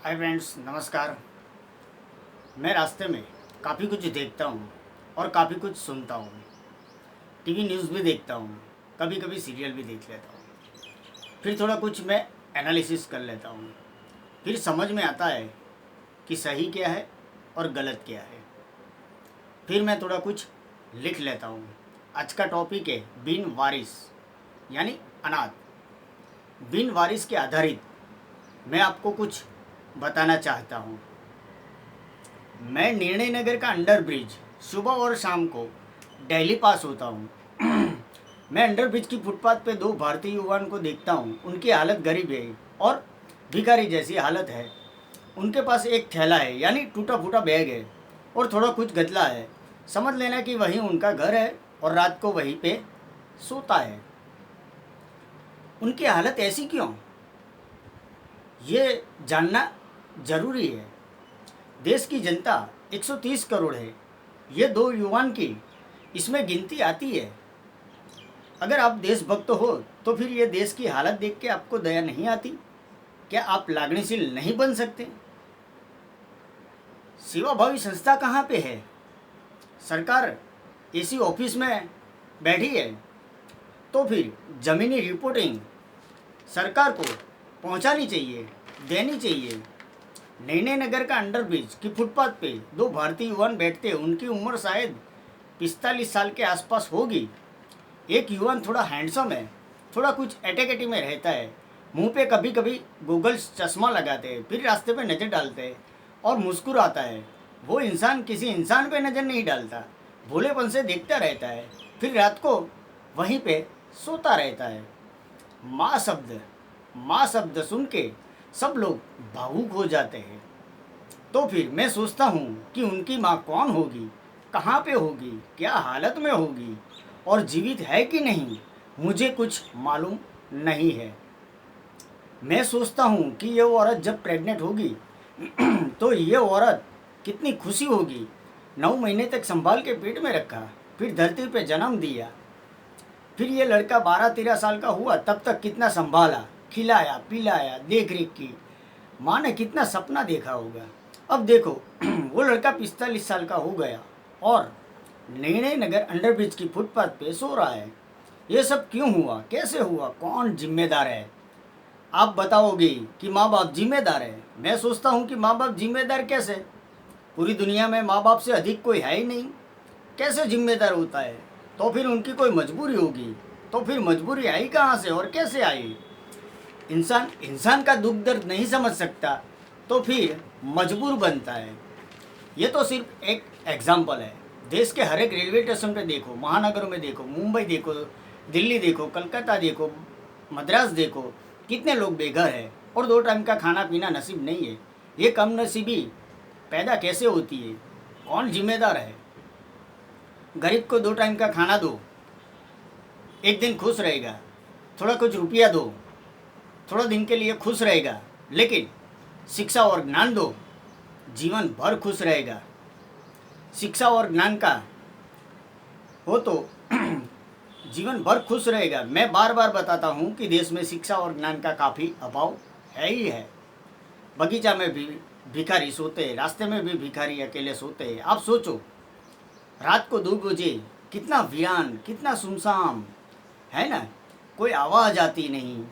Hi friends, नमस्कार। मैं रास्ते में काफ़ी कुछ देखता हूँ और काफ़ी कुछ सुनता हूँ। टीवी न्यूज़ भी देखता हूँ, कभी कभी सीरियल भी देख लेता हूँ। फिर थोड़ा कुछ मैं एनालिसिस कर लेता हूँ। फिर समझ में आता है कि सही क्या है और गलत क्या है। फिर मैं थोड़ा कुछ लिख लेता हूँ। आज का टॉपिक है बिन वारिस यानी अनाथ। बिन वारिस के आधारित मैं आपको कुछ बताना चाहता हूँ। मैं निर्णय नगर का अंडर ब्रिज सुबह और शाम को डेली पास होता हूँ। मैं अंडर ब्रिज की फुटपाथ पे दो भारतीय युवाओं को देखता हूँ। उनकी हालत गरीब है और भिखारी जैसी हालत है। उनके पास एक थैला है यानी टूटा फूटा बैग है और थोड़ा कुछ गदला है। समझ लेना कि वही उनका घर है और रात को वहीं पे सोता है। उनकी हालत ऐसी क्यों, ये जानना जरूरी है। देश की जनता 130 करोड़ है। ये दो युवान की इसमें गिनती आती है। अगर आप देशभक्त हो तो फिर ये देश की हालत देख के आपको दया नहीं आती? क्या आप लागणीशील नहीं बन सकते? सेवाभावी संस्था कहाँ पे है? सरकार एसी ऑफिस में बैठी है। तो फिर जमीनी रिपोर्टिंग सरकार को पहुंचानी चाहिए, देनी चाहिए। निर्णय नगर का अंडरब्रिज की फुटपाथ पे दो भारतीय युवान बैठते हैं। उनकी उम्र शायद 45 साल के आसपास होगी। एक युवान थोड़ा हैंडसम है, थोड़ा कुछ एटेकेटी में रहता है। मुंह पे कभी कभी गूगल्स चश्मा लगाते हैं, फिर रास्ते पे नज़र डालते हैं और मुस्कुराता है। वो इंसान किसी इंसान पे नज़र नहीं डालता, भोलेपन से देखता रहता है, फिर रात को वहीं पे सोता रहता है। माँ शब्द माँ शब्द सुन के सब लोग भावुक हो जाते हैं। तो फिर मैं सोचता हूँ कि उनकी माँ कौन होगी, कहाँ पे होगी, क्या हालत में होगी और जीवित है कि नहीं, मुझे कुछ मालूम नहीं है। मैं सोचता हूँ कि ये औरत जब प्रेग्नेंट होगी तो ये औरत कितनी खुशी होगी। 9 महीने तक संभाल के पेट में रखा, फिर धरती पे जन्म दिया। फिर ये लड़का 12-13 साल का हुआ, तब तक कितना संभाला, खिलाया पिलाया, देख रेख की। माँ ने कितना सपना देखा होगा। अब देखो वो लड़का 45 साल का हो गया और निर्णय नगर अंडरब्रिज की फुटपाथ पे सो रहा है। ये सब क्यों हुआ, कैसे हुआ, कौन जिम्मेदार है? आप बताओगे कि माँ बाप जिम्मेदार है। मैं सोचता हूँ कि माँ बाप जिम्मेदार कैसे? पूरी दुनिया में माँ बाप से अधिक कोई है ही नहीं, कैसे जिम्मेदार होता है? तो फिर उनकी कोई मजबूरी होगी। तो फिर मजबूरी आई कहाँ से और कैसे आई? इंसान इंसान का दुख दर्द नहीं समझ सकता तो फिर मजबूर बनता है। ये तो सिर्फ एक एग्जाम्पल है। देश के हर एक रेलवे स्टेशन पे देखो, महानगरों में देखो, मुंबई देखो, दिल्ली देखो, कलकत्ता देखो, मद्रास देखो, कितने लोग बेघर हैं और 2 टाइम का खाना पीना नसीब नहीं है। ये कम नसीबी पैदा कैसे होती है? कौन जिम्मेदार है? गरीब को 2 टाइम का खाना दो, एक दिन खुश रहेगा। थोड़ा कुछ रुपया दो, थोड़ा दिन के लिए खुश रहेगा। लेकिन शिक्षा और ज्ञान दो, जीवन भर खुश रहेगा। शिक्षा और ज्ञान का हो तो जीवन भर खुश रहेगा। मैं बार बार बताता हूँ कि देश में शिक्षा और ज्ञान का काफ़ी अभाव है ही है। बगीचा में भी भिखारी सोते हैं, रास्ते में भी भिखारी अकेले सोते हैं। आप सोचो, रात को 2 बजे कितना वीरान, कितना सुनसान है ना। कोई आवाज़ आती नहीं,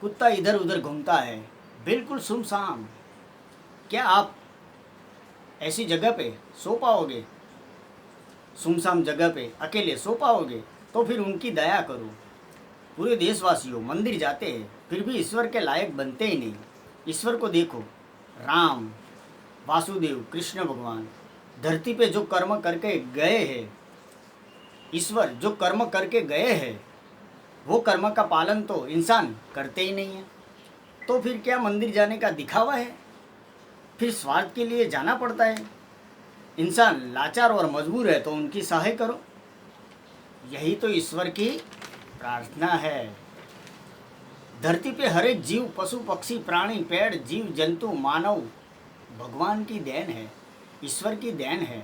कुत्ता इधर उधर घूमता है, बिल्कुल सुनसान। क्या आप ऐसी जगह पे सो पाओगे? सुनसान जगह पे अकेले सो पाओगे? तो फिर उनकी दया करो। पूरे देशवासियों मंदिर जाते हैं फिर भी ईश्वर के लायक बनते ही नहीं। ईश्वर को देखो, राम, वासुदेव, कृष्ण भगवान धरती पे जो कर्म करके गए हैं, ईश्वर जो कर्म करके गए हैं, वो कर्म का पालन तो इंसान करते ही नहीं है। तो फिर क्या मंदिर जाने का दिखावा है? फिर स्वार्थ के लिए जाना पड़ता है। इंसान लाचार और मजबूर है तो उनकी सहाय करो। यही तो ईश्वर की प्रार्थना है। धरती पे हर एक जीव, पशु पक्षी, प्राणी, पेड़, जीव जंतु, मानव भगवान की देन है, ईश्वर की देन है।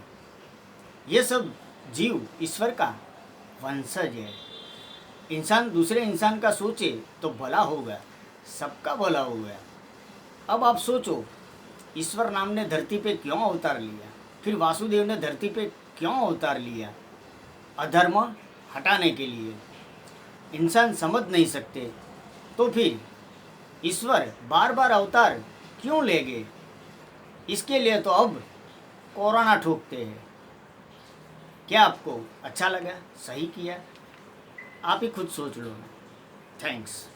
ये सब जीव ईश्वर का वंशज है। इंसान दूसरे इंसान का सोचे तो भला होगा, सबका भला होगा। अब आप सोचो, ईश्वर नाम ने धरती पे क्यों अवतार लिया, फिर वासुदेव ने धरती पे क्यों अवतार लिया? अधर्म हटाने के लिए। इंसान समझ नहीं सकते तो फिर ईश्वर बार बार अवतार क्यों लेंगे? इसके लिए तो अब कोरोना ठोकते हैं। क्या आपको अच्छा लगा? सही किया? आप ही खुद सोच लो। थैंक्स।